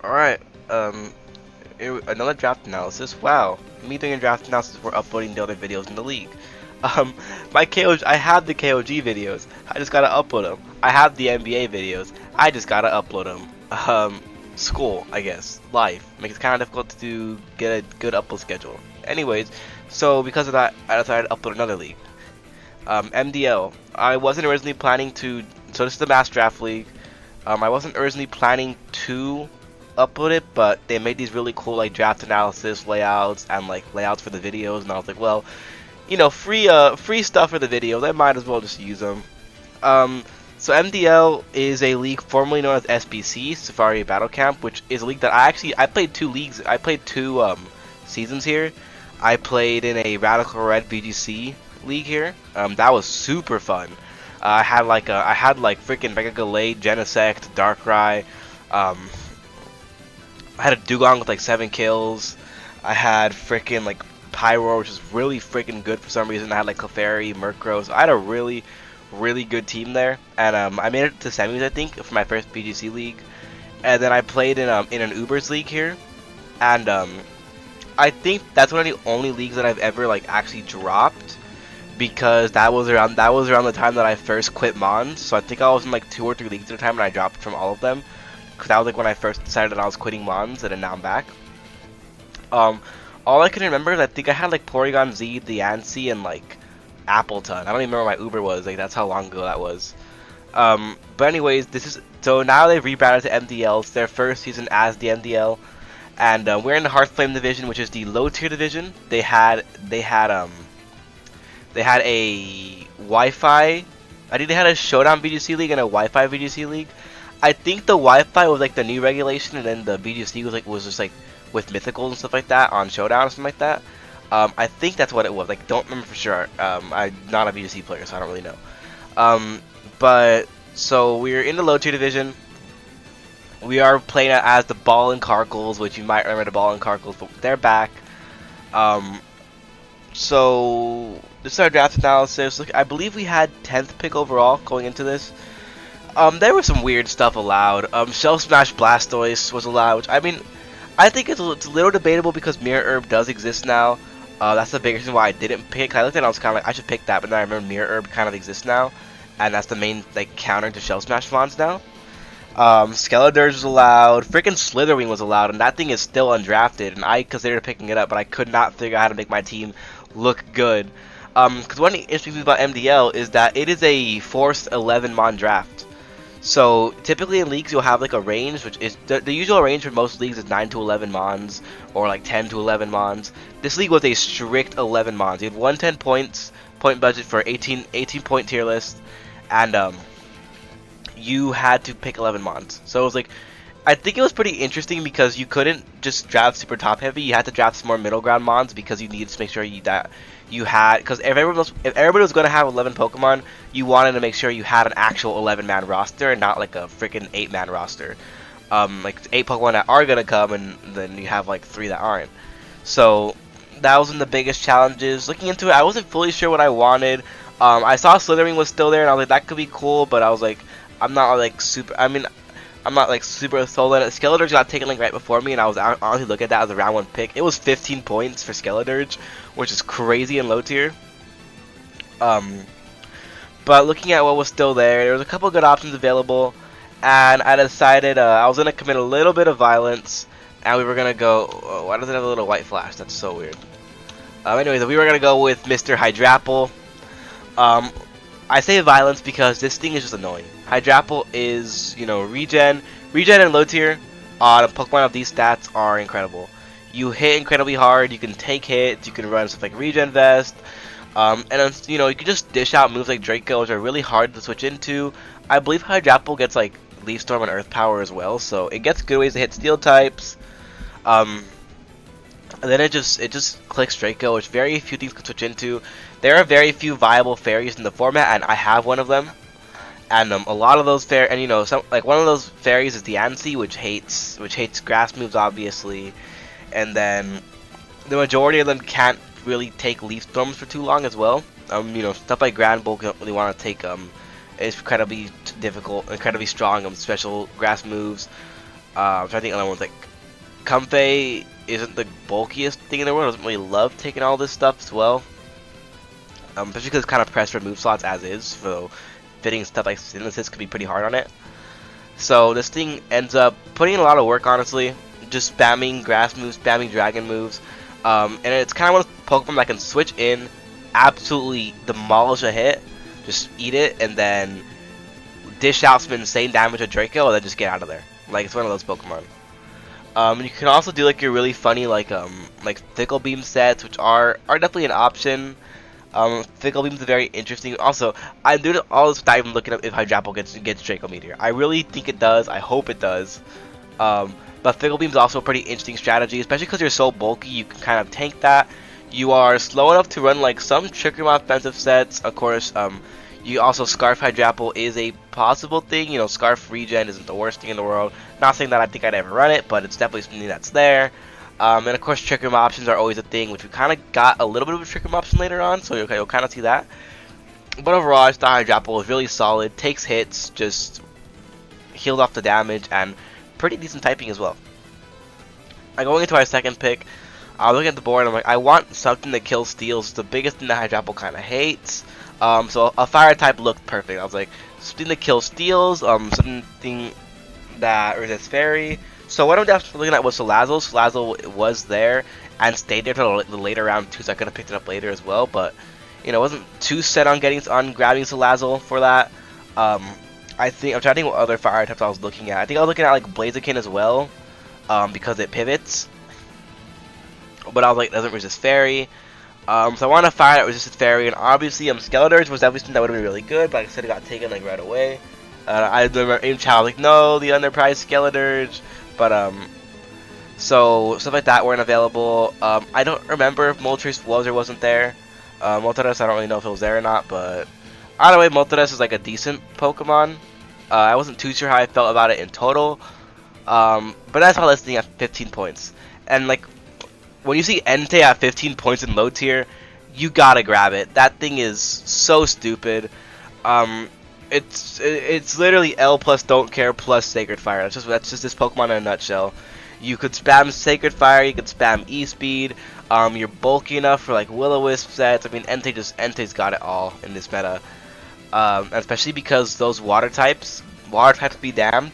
Alright, another draft analysis. Wow, me doing a draft analysis for uploading the other videos in the league. My KOG, I have the KOG videos, I just gotta upload them. I have the NBA videos, I just gotta upload them. School, I guess, life, makes it kind of difficult to get a good upload schedule. Anyways, so because of that, I decided to upload another league. MDL, I wasn't originally planning to, so this is the Masked Drat League. I wasn't originally planning to upload it, but they made these really cool like draft analysis layouts and like layouts for the videos, and I was like, well, you know, free stuff for the videos, I might as well just use them. So MDL is a league formerly known as SBC, Safari Battle Camp, which is a league that I played two leagues. I played two seasons here. I played in a Radical Red VGC league here. That was super fun. I had like freaking Mega Gallade, Genesect, Darkrai. I had a Dugong with like 7 kills. I had freaking like Pyro, which is really freaking good for some reason. I had like Clefairy, Murkrow. So I had a really good team there, and I made it to semis I think for my first BGC league, and then I played in an Ubers league here, and I think that's one of the only leagues that I've ever like actually dropped, because that was around the time that I first quit Mons. So I think I was in like 2 or 3 leagues at a time, and I dropped from all of them, because that was like when I first decided that I was quitting Mons, and then now I'm back. All I can remember is I think I had like Porygon Z, the Yancy, and like Appleton. I don't even remember what my Uber was. Like, that's how long ago that was. But anyways, so now they've rebranded to MDL. It's their first season as the MDL, and we're in the Hearthflame division, which is the low tier division. They had a Wi-Fi. I think they had a Showdown BGC league and a Wi-Fi BGC league. I think the Wi-Fi was like the new regulation, and then the BGC was just like with mythicals and stuff like that on Showdown or something like that. I think that's what it was. Like, don't remember for sure. I'm not a VGC player, so I don't really know. But so we're in the low tier division. We are playing as the Ball and Carkles, which you might remember the Ball and Carkles, but they're back. So this is our draft analysis. Look, I believe we had 10th pick overall going into this. There was some weird stuff allowed. Shell Smash Blastoise was allowed, which, I mean, I think it's a little debatable because Mirror Herb does exist now. That's the biggest reason why I didn't pick. I looked at it and I was kind of like, I should pick that, but then I remember Mirror Herb kind of exists now, and that's the main like counter to Shell Smash Mons now. Skeledirge was allowed. Freaking Slitherwing was allowed, and that thing is still undrafted, and I considered picking it up, but I could not figure out how to make my team look good. Because one of the interesting things about MDL is that it is a forced 11 Mon draft. So typically in leagues you'll have like a range, which is the usual range for most leagues is 9 to 11 Mons, or like 10 to 11 Mons. This league was a strict 11 Mons. You had 110 point budget for 18 point tier list, and you had to pick 11 Mons. So it was like, I think it was pretty interesting because you couldn't just draft super top heavy. You had to draft some more middle ground Mons because you needed to make sure you had, because if everybody was going to have 11 Pokemon, you wanted to make sure you had an actual 11-man roster and not like a freaking 8-man roster. Like 8 Pokemon that are going to come, and then you have like 3 that aren't. So that was one of the biggest challenges. Looking into it, I wasn't fully sure what I wanted. I saw Slithering was still there, and I was like, that could be cool, but I was like, I'm not like super sold on it. Skeledirge got taken like right before me, and I was honestly looking at that as a round 1 pick. It was 15 points for Skeledirge, which is crazy in low tier. But looking at what was still there was a couple good options available, and I decided I was gonna commit a little bit of violence, and we were gonna go. Oh, why does it have a little white flash? That's so weird. Anyways, we were gonna go with Mr. Hydrapple. I say violence because this thing is just annoying. Hydrapple is, you know, regen and low tier on a Pokemon of these stats are incredible. You hit incredibly hard, you can take hits, you can run stuff like Regen Vest, and then, you know, you can just dish out moves like Draco, which are really hard to switch into. I believe Hydrapple gets like Leaf Storm and Earth Power as well, so it gets good ways to hit Steel types. And then it just clicks Draco, which very few things can switch into. There are very few viable fairies in the format, and I have one of them. And a lot of those and you know, one of those fairies is the Yancy, which hates grass moves obviously, and then the majority of them can't really take Leaf Storms for too long as well. You know, stuff like Grand Bull don't really want to take is incredibly difficult, incredibly strong special grass moves. So I think other ones like Comfey isn't the bulkiest thing in the world. Doesn't really love taking all this stuff as well. Especially because it's kind of pressed for move slots as is, so fitting stuff like Synthesis could be pretty hard on it. So this thing ends up putting in a lot of work, honestly. Just spamming grass moves, spamming dragon moves. And it's kind of one of those Pokemon that can switch in, absolutely demolish a hit, just eat it, and then dish out some insane damage to Draco, and then just get out of there. Like, it's one of those Pokemon. You can also do like your really funny like Fickle Beam sets, which are definitely an option. Fickle Beam is very interesting. Also, I'm doing all this without even looking up if Hydrapple gets Draco Meteor. I really think it does. I hope it does. But Fickle Beam is also a pretty interesting strategy, especially because you're so bulky. You can kind of tank that. You are slow enough to run like some Trick Room offensive sets. Of course, you also Scarf Hydrapple is a possible thing. You know, Scarf Regen isn't the worst thing in the world. Not saying that I think I'd ever run it, but it's definitely something that's there. And of course, Trick Room options are always a thing, which we kind of got a little bit of a Trick Room option later on, so you'll kind of see that. But overall, I thought Hydrapple was really solid, takes hits, just healed off the damage, and pretty decent typing as well. Going into our second pick, I was looking at the board and I'm like, I want something that kills steals. It's the biggest thing that Hydrapple kind of hates. So a fire type looked perfect. I was like, something that kills steals, something that resists fairy. So what I'm definitely looking at was Salazzle. Salazzle was there and stayed there till the later round too, so I could have picked it up later as well. But you know, wasn't too set on grabbing Salazzle for that. I'm trying to think what other fire types I was looking at. I think I was looking at like Blaziken as well, because it pivots. But I was like, it doesn't resist fairy. So I want a fire that resisted fairy, and obviously Skeledirge was definitely something that would have been really good, but like I said, it got taken like right away. I remember in chat, like, no, the underpriced Skeledirge. But so stuff like that weren't available. I don't remember if Moltres was or wasn't there. Moltres, I don't really know if it was there or not, but either way, Moltres is like a decent Pokemon. I wasn't too sure how I felt about it in total. But that's how listing at 15 points. And like, when you see Entei at 15 points in low tier, you gotta grab it. That thing is so stupid. It's literally L plus Don't Care plus Sacred Fire. That's just this Pokemon in a nutshell. You could spam Sacred Fire, you could spam E-Speed. You're bulky enough for like Will-O-Wisp sets. I mean, Entei's got it all in this meta. Especially because those water types be damned.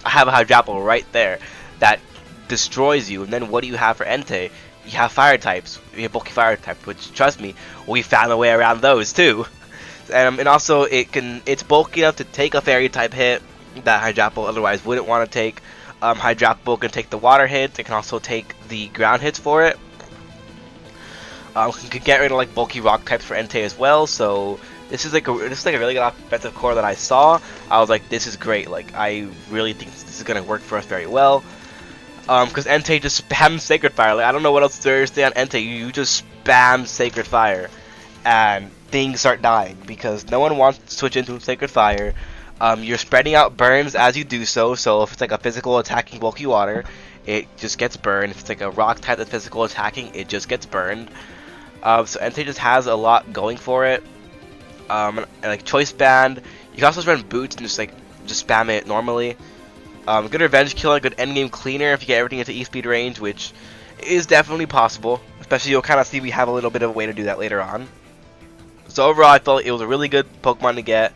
I have a Hydrapple right there that destroys you, and then what do you have for Entei? You have fire types. You have bulky fire types, which, trust me, we found a way around those too. And also it's bulky enough to take a fairy type hit that Hydrapple otherwise wouldn't want to take. Hydrapple can take the water hits. It can also take the ground hits for it. Can get rid of like bulky rock types for Entei as well. So this is like a really good offensive core that I saw. I was like, this is great. Like, I really think this is gonna work for us very well. Because Entei just spams Sacred Fire. Like, I don't know what else to say on Entei. You just spam Sacred Fire, and things start dying because no one wants to switch into Sacred Fire. You're spreading out burns as you do so. So if it's like a physical attacking bulky water, it just gets burned. If it's like a rock type that's physical attacking, it just gets burned. So Entei just has a lot going for it. And like Choice Band, you can also just run Boots and just spam it normally. Good revenge killer, good endgame cleaner if you get everything into E-Speed range, which is definitely possible. Especially you'll kind of see we have a little bit of a way to do that later on. So overall, I felt it was a really good Pokemon to get.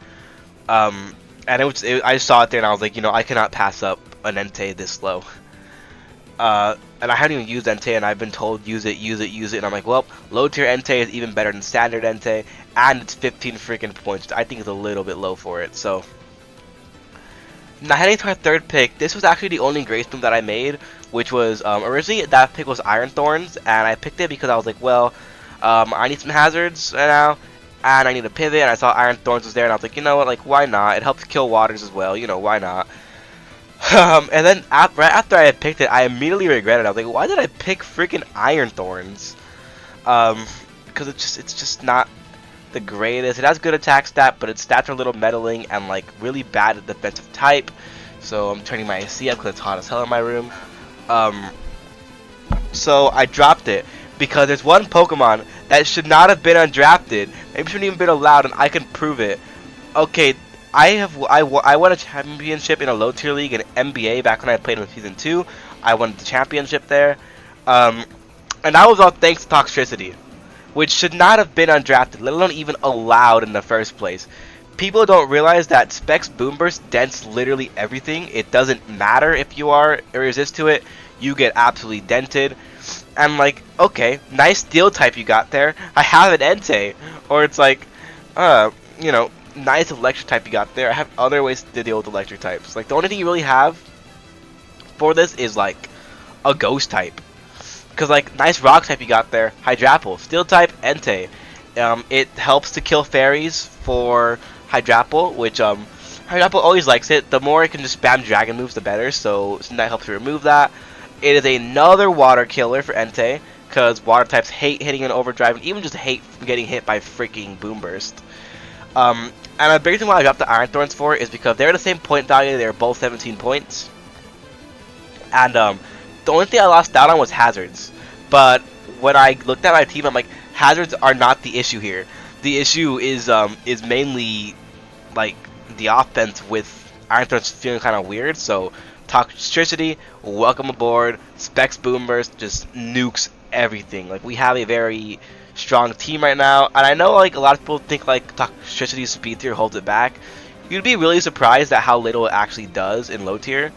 And I just saw it there and I was like, you know, I cannot pass up an Entei this low. And I haven't even used Entei, and I've been told use it, and I'm like, well, low tier Entei is even better than standard Entei, and it's 15 freaking points, which I think is a little bit low for it. So now heading to our third pick, this was actually the only Grace Boom that I made, which was originally that pick was Iron Thorns, and I picked it because I was like, well, I need some hazards right now, and I need a pivot, and I saw Iron Thorns was there, and I was like, you know what, like, why not? It helps kill waters as well, you know, why not? And then right after I had picked it, I immediately regretted it. I was like, why did I pick freaking Iron Thorns? Because it's just not the greatest. It has good attack stat, but its stats are a little meddling and like really bad at defensive type. So I'm turning my AC up because it's hot as hell in my room. So I dropped it because there's one Pokemon that should not have been undrafted. Maybe shouldn't even been allowed, and I can prove it. Okay, I won a championship in a low tier league in MBA back when I played in season 2. I won the championship there, um, and that was all thanks to Toxtricity, which should not have been undrafted, let alone even allowed in the first place. People don't realize that Specs Boomburst dents literally everything. It doesn't matter if you are resist to it, you get absolutely dented. And like, okay, nice steel type you got there. I have an Entei. Or it's like, you know, nice electric type you got there. I have other ways to deal with electric types. Like, the only thing you really have for this is like a ghost type. Because like, nice rock type you got there. Hydrapple. Steel type, Entei. It helps to kill fairies for Hydrapple, which Hydrapple always likes it. The more it can just spam dragon moves, the better. So that helps to remove that. It is another water killer for Entei, because water types hate hitting an overdrive, and even just hate getting hit by freaking Boomburst. And a big reason why I dropped the Iron Thorns for it is because they're the same point value. They're both 17 points. And the only thing I lost out on was hazards. But when I looked at my team, I'm like, hazards are not the issue here. The issue is mainly like the offense, with Iron Thorns feeling kind of weird. So Toxtricity, welcome aboard. Specs Boomburst just nukes everything. Like, we have a very strong team right now, and I know like a lot of people think like Toxtricity's speed tier holds it back. You'd be really surprised at how little it actually does in low tier,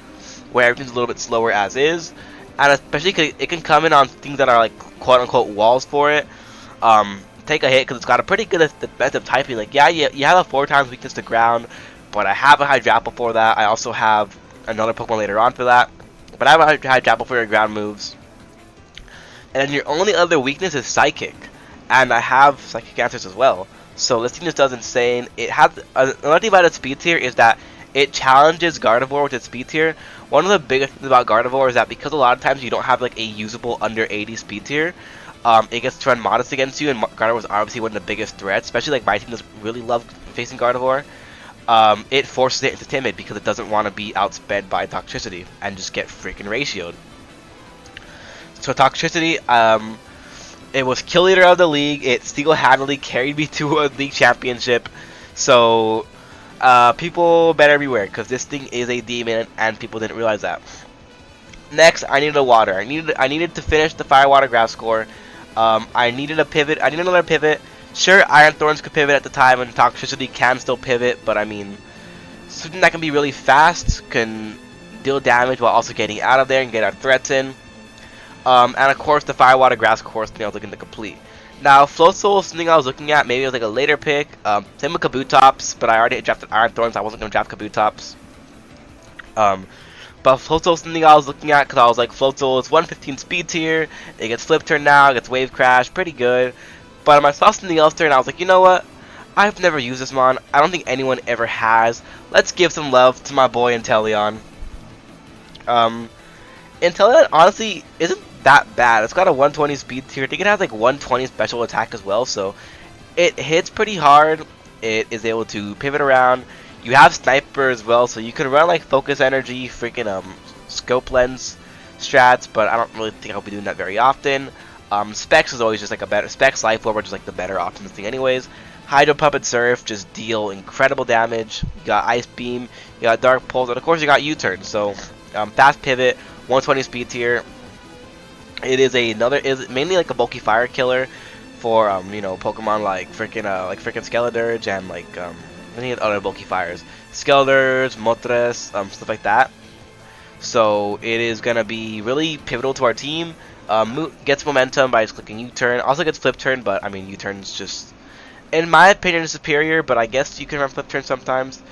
where everything's a little bit slower as is, and especially 'cause it can come in on things that are like quote unquote walls for it. Take a hit because it's got a pretty good defensive typing. Like, yeah, you have a 4 times weakness to ground, but I have a Hydrapple for that. I also have another Pokemon later on for that, but I have a Hydrapple for your ground moves. And then your only other weakness is Psychic, and I have Psychic Answers as well. So this thing just does insane. It has another thing about its speed tier is that it challenges Gardevoir with its speed tier. One of the biggest things about Gardevoir is that because a lot of times you don't have like a usable under 80 speed tier, it gets to run Modest against you, and Gardevoir is obviously one of the biggest threats, especially like my team doesn't really love facing Gardevoir. It forces it into Timid because it doesn't want to be outsped by Toxtricity and just get freaking ratioed. So Toxtricity, it was kill leader of the league. It single-handedly carried me to a league championship. So people better beware, because this thing is a demon, and people didn't realize that. Next, I needed a water. I needed to finish the fire water grass score. I needed a pivot. I needed another pivot. Sure, Iron Thorns could pivot at the time, and Toxtricity can still pivot, but I mean, something that can be really fast, can deal damage while also getting out of there and get our threats in. And of course, the Fire Water Grass course thing I was looking to complete. Now, Floatzel was something I was looking at. Maybe it was like a later pick. Same with Kabutops, but I already drafted Iron Thorns. I wasn't going to draft Kabutops. But Floatzel was something I was looking at because I was like, Floatzel is 115 speed tier. It gets Flip Turn now. It gets Wave Crash. Pretty good. But I saw something else there, and I was like, you know what? I've never used this mon. I don't think anyone ever has. Let's give some love to my boy Inteleon. Inteleon honestly isn't that bad. It's got a 120 speed tier. I think it has like 120 special attack as well, so it hits pretty hard. It is able to pivot around. You have Sniper as well, so you can run like Focus Energy, freaking Scope Lens strats, but I don't really think I'll be doing that very often. Specs is always just like a better Specs Life Orb are just like the better option thing anyways. Hydro Puppet Surf just deal incredible damage. You got Ice Beam, you got Dark Pulse, and of course you got U-Turn. So fast pivot, 120 speed tier. It is mainly like a bulky fire killer for you know, Pokemon like freaking Skeledirge and like any other bulky fires, Skeledirge, Moltres, stuff like that. So it is gonna be really pivotal to our team. Gets momentum by just clicking U-Turn. Also gets Flip Turn, but I mean U-Turn's just, in my opinion, is superior. But I guess you can run Flip Turn sometimes.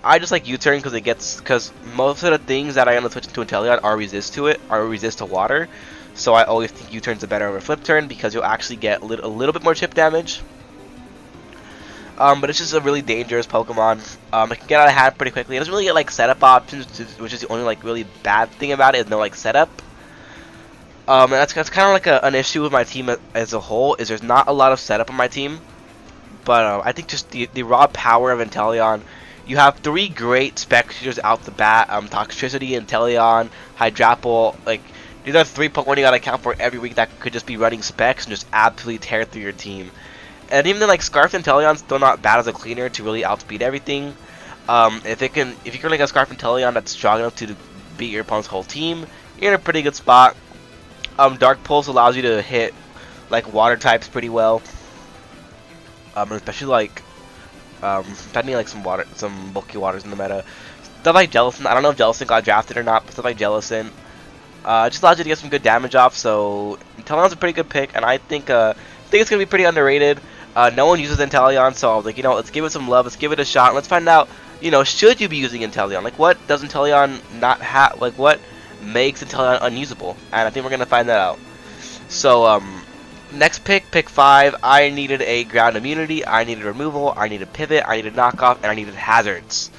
I just like U-Turn because most of the things that I end up switching to Inteleon are resist to water. So I always think U-Turn's a better over Flip Turn because you'll actually get a little bit more chip damage. But it's just a really dangerous Pokemon. It can get out of hand pretty quickly. It doesn't really get like setup options, which is the only like really bad thing about it, is no like setup. And that's kind of like an issue with my team as a whole, is there's not a lot of setup on my team. But I think just the raw power of Inteleon. You have 3 great spec shooters out the bat. Toxtricity, Inteleon, Hydrapple. Like, these are 3 Pokemon you gotta account for every week that could just be running specs and just absolutely tear through your team. And even then, like, Scarf Inteleon's still not bad as a cleaner to really outspeed everything. If you're running a Scarf Inteleon that's strong enough to beat your opponent's whole team, you're in a pretty good spot. Dark Pulse allows you to hit like water types pretty well. Especially like finding like some bulky waters in the meta. Stuff like Jellicent. I don't know if Jellicent got drafted or not, but stuff like Jellicent just allows you to get some good damage off. So Inteleon's a pretty good pick, and I think it's gonna be pretty underrated. No one uses Inteleon, so I was like, let's give it some love, let's give it a shot, and let's find out, should you be using Inteleon? Like, what does Inteleon not have? Like, what makes Inteleon unusable? And I think we're gonna find that out. So, next pick 5. I needed a ground immunity, I needed removal, I needed pivot, I needed knockoff, and I needed hazards.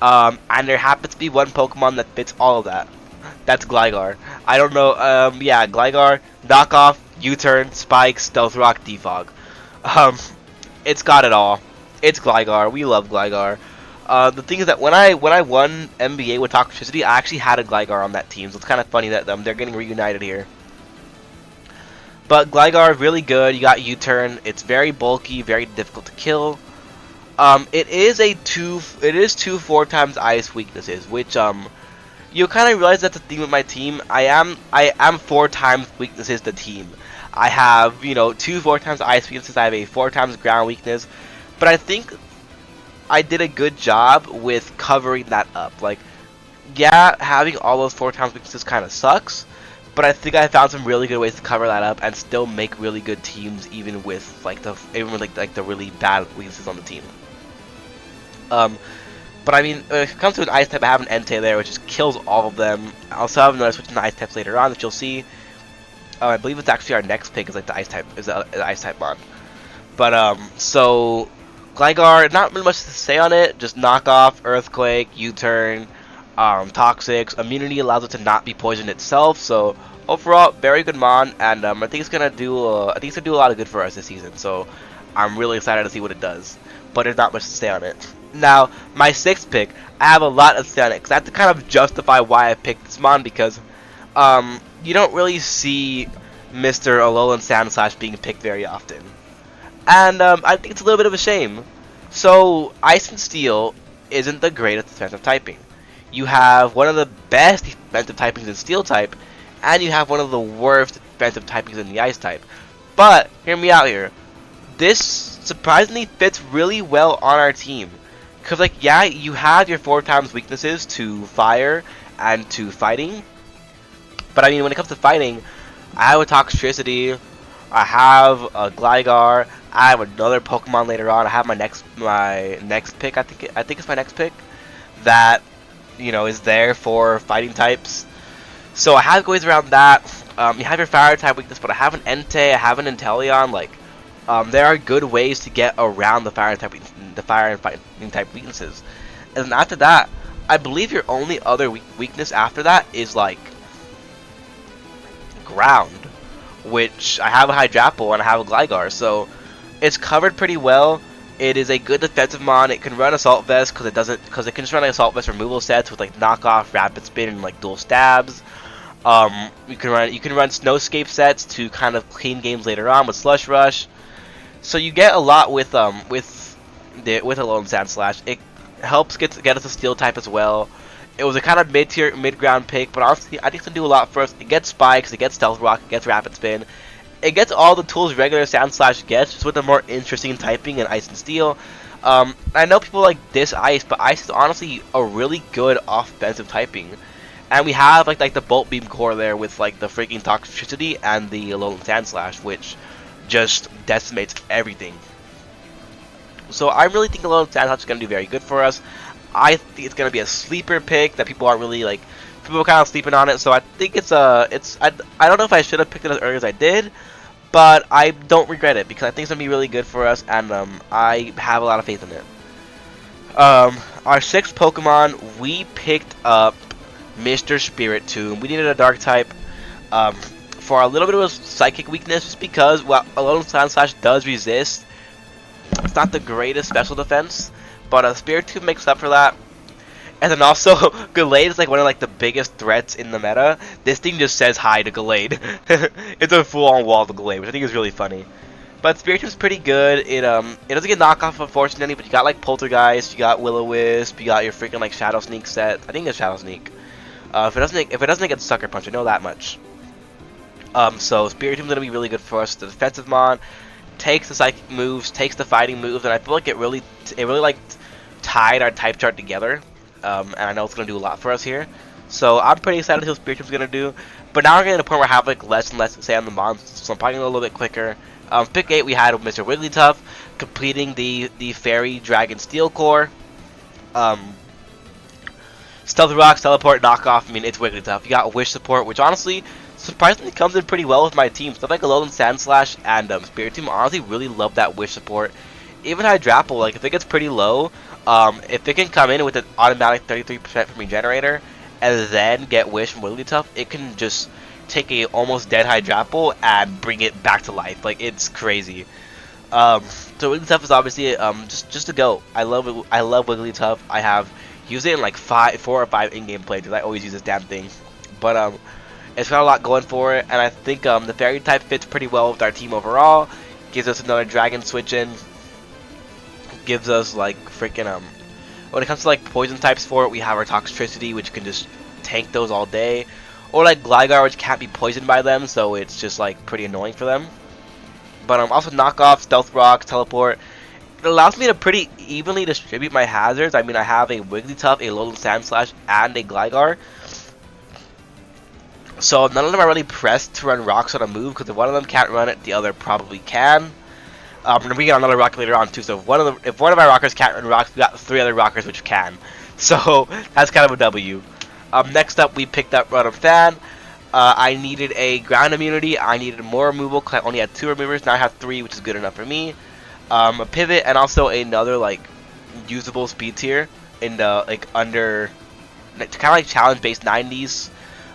And there happens to be one Pokemon that fits all of that. That's Gligar. I don't know. Yeah, Gligar, knockoff, U-turn, spike, stealth rock, defog. It's got it all. It's Gligar. We love Gligar. The thing is that when I won NBA with Toxicity, I actually had a Gligar on that team, so it's kind of funny that they're getting reunited here. But Gligar, really good. You got U-turn. It's very bulky, very difficult to kill. It is two 4x ice weaknesses, which you kind of realize that's the thing with my team. I am 4x weaknesses the team. I have, 2 4x ice weaknesses, I have a 4x ground weakness, but I think I did a good job with covering that up. Like, yeah, having all those 4x weaknesses kind of sucks, but I think I found some really good ways to cover that up and still make really good teams, even with the really bad weaknesses on the team. But I mean, when it comes to an ice type, I have an Entei there, which just kills all of them. I also have another switch to ice types later on, which you'll see. I believe it's actually our next pick is like the ice type mod. But so Gligar, not really much to say on it. Just knockoff, earthquake, U-turn, toxics. Immunity allows it to not be poisoned itself. So overall, very good mon, and I think it's gonna do a lot of good for us this season. So I'm really excited to see what it does. But there's not much to say on it. Now, my 6th pick, I have a lot to say on it because I have to kind of justify why I picked this mon because you don't really see Mr. Alolan Sandslash being picked very often. And I think it's a little bit of a shame. So, Ice and Steel isn't the greatest defensive typing. You have one of the best defensive typings in Steel type, and you have one of the worst defensive typings in the Ice type. But, hear me out here. This surprisingly fits really well on our team. Because, like, yeah, you have your 4x weaknesses to fire and to fighting. But I mean, when it comes to fighting, I have a Toxtricity, I have a Gligar, I have another Pokemon later on. I have my next pick. I think it's my next pick that is there for fighting types. So I have ways around that. You have your fire type weakness, but I have an Entei, I have an Inteleon. Like, there are good ways to get around the fire and fighting type weaknesses. And then after that, I believe your only other weakness after that is like ground, which I have a Hydrapple and I have a Gligar, so it's covered pretty well. It is a good defensive mon. It can run Assault Vest because it can just run like Assault Vest removal sets with like knockoff, rapid spin, and like dual stabs. You can run Snowscape sets to kind of clean games later on with Slush Rush. So you get a lot with Alolan Sandslash. It helps get us a Steel type as well. It was a kind of mid-ground pick, but honestly, I think it's going to do a lot for us. It gets Spikes, it gets Stealth Rock, it gets Rapid Spin. It gets all the tools regular Sandslash gets, just with a more interesting typing in Ice and Steel. I know people like this Ice, but Ice is honestly a really good offensive typing. And we have like the Bolt Beam core there with like the freaking Toxicity and the Alolan Sandslash, which just decimates everything. So I really think Alolan Sandslash is going to do very good for us. I think it's going to be a sleeper pick that people aren't really like. People are kind of sleeping on it, so I think I don't know if I should have picked it as early as I did, but I don't regret it because I think it's going to be really good for us, and I have a lot of faith in it. Our 6th Pokemon, we picked up Mr. Spirit Tomb. We needed a Dark type for a little bit of a Psychic weakness, just because while Alolan Sandslash does resist, it's not the greatest special defense, but Spirit Tomb makes up for that. And then also, Gallade is like one of like the biggest threats in the meta. This thing just says hi to Gallade. It's a full-on wall to Gallade, which I think is really funny. But Spiritom's pretty good. It doesn't get knockoff unfortunately, but you got like Poltergeist, you got Will-O-Wisp, you got your freaking like Shadow Sneak set. I think it's Shadow Sneak. If it doesn't get Sucker Punch, I know that much. So Spiritom's gonna be really good for us. The defensive mon takes the psychic moves, takes the fighting moves, and I feel like it really like tied our type chart together. And I know it's gonna do a lot for us here. So I'm pretty excited to see what Spiritom's gonna do. But now we're getting to the point where I have like less and less to say on the mons, so I'm probably gonna go a little bit quicker. Pick 8 we had Mr. Wigglytuff completing the Fairy Dragon Steel Core. Stealth Rocks, Teleport, Knockoff, I mean it's Wigglytuff. You got Wish support, which honestly surprisingly comes in pretty well with my team. Stuff like Alolan Sandslash and Spiritomb honestly really love that Wish support. Even Hydrapple, like if it gets pretty low, if it can come in with an automatic 33% from Regenerator and then get Wish from Wigglytuff, it can just take a almost dead Hydrapple and bring it back to life. Like it's crazy. So Wigglytuff is obviously just a go. I love Wigglytuff. I have used it in like 4 or 5 in-game plays. I always use this damn thing. But it's got a lot going for it, and I think the Fairy type fits pretty well with our team overall. Gives us another Dragon switch in. Gives us like freaking when it comes to like poison types for it, we have our Toxtricity, which can just tank those all day. Or like Gligar, which can't be poisoned by them, so it's just like pretty annoying for them. But also Knockoff, Stealth Rock, Teleport. It allows me to pretty evenly distribute my hazards. I mean, I have a Wigglytuff, a Alolan Sandslash, and a Gligar. So none of them are really pressed to run rocks on a move, because if one of them can't run it, the other probably can. We get another rock later on too, so if one of our rockers can't run rocks, we got 3 other rockers which can. So that's kind of a W. Next up, we picked up Run of Fan. I needed a ground immunity. I needed more removal because I only had 2 removers. Now I have 3, which is good enough for me. A pivot and also another like usable speed tier in the like under kind of like challenge based 90s.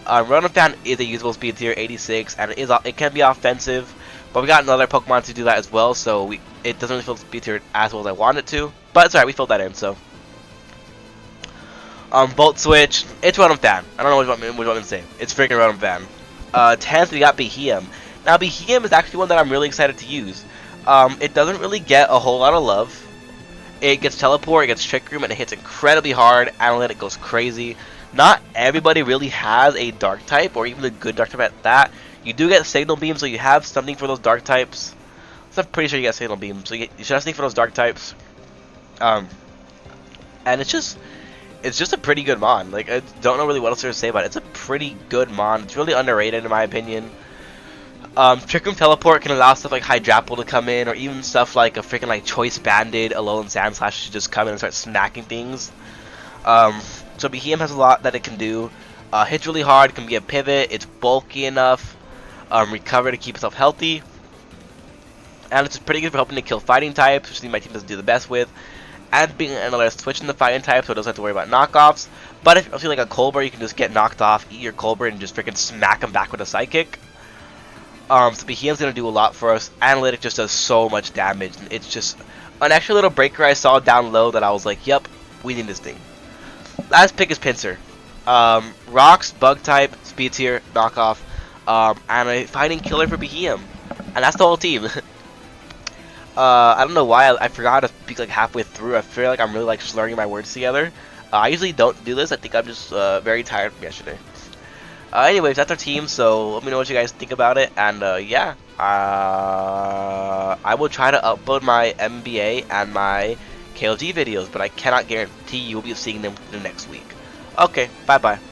Run of Fan is a usable speed tier 86, and it can be offensive. But we got another Pokemon to do that as well, so it doesn't really feel speed tier as well as I want it to. But it's alright, we filled that in. So. Volt Switch, it's Run of Fan. I don't know what you want me to say. It's freaking Run of Fan. 10th, we got Beheeyem. Now, Beheeyem is actually one that I'm really excited to use. It doesn't really get a whole lot of love. It gets Teleport, it gets Trick Room, and it hits incredibly hard. Analytic goes crazy. Not everybody really has a Dark type, or even a good Dark type at that. You do get Signal Beam, so you have something for those Dark types. So I'm pretty sure you get Signal Beam, so you should have something for those Dark types. And it's just a pretty good mon. Like, I don't know really what else to say about it. It's a pretty good mon. It's really underrated in my opinion. Trick Room Teleport can allow stuff like Hydrapple to come in, or even stuff like a freaking like Choice Banded, Alolan Sandslash to just come in and start smacking things. So Beheeyem has a lot that it can do. Hits really hard, can be a pivot, it's bulky enough, recover to keep itself healthy. And it's pretty good for helping to kill fighting types, which my team doesn't do the best with. And being another switch in the fighting type, so it doesn't have to worry about knockoffs. But if you're like a Colbur, you can just get knocked off, eat your Colbur, and just freaking smack him back with a Psychic. So Beheeyem's gonna do a lot for us. Analytic just does so much damage, and it's just an extra little breaker I saw down low that I was like, yep, we need this thing. Last pick is Pinsir. Rocks, Bug type, Speed tier, knockoff, and a fighting killer for Beheeyem. And that's the whole team. I don't know why I forgot to speak like halfway through. I feel like I'm really like slurring my words together. I usually don't do this. I think I'm just very tired from yesterday. Anyways, that's our team, so let me know what you guys think about it. And yeah, I will try to upload my MBA and my KLG videos, but I cannot guarantee you will be seeing them the next week. Okay, bye-bye.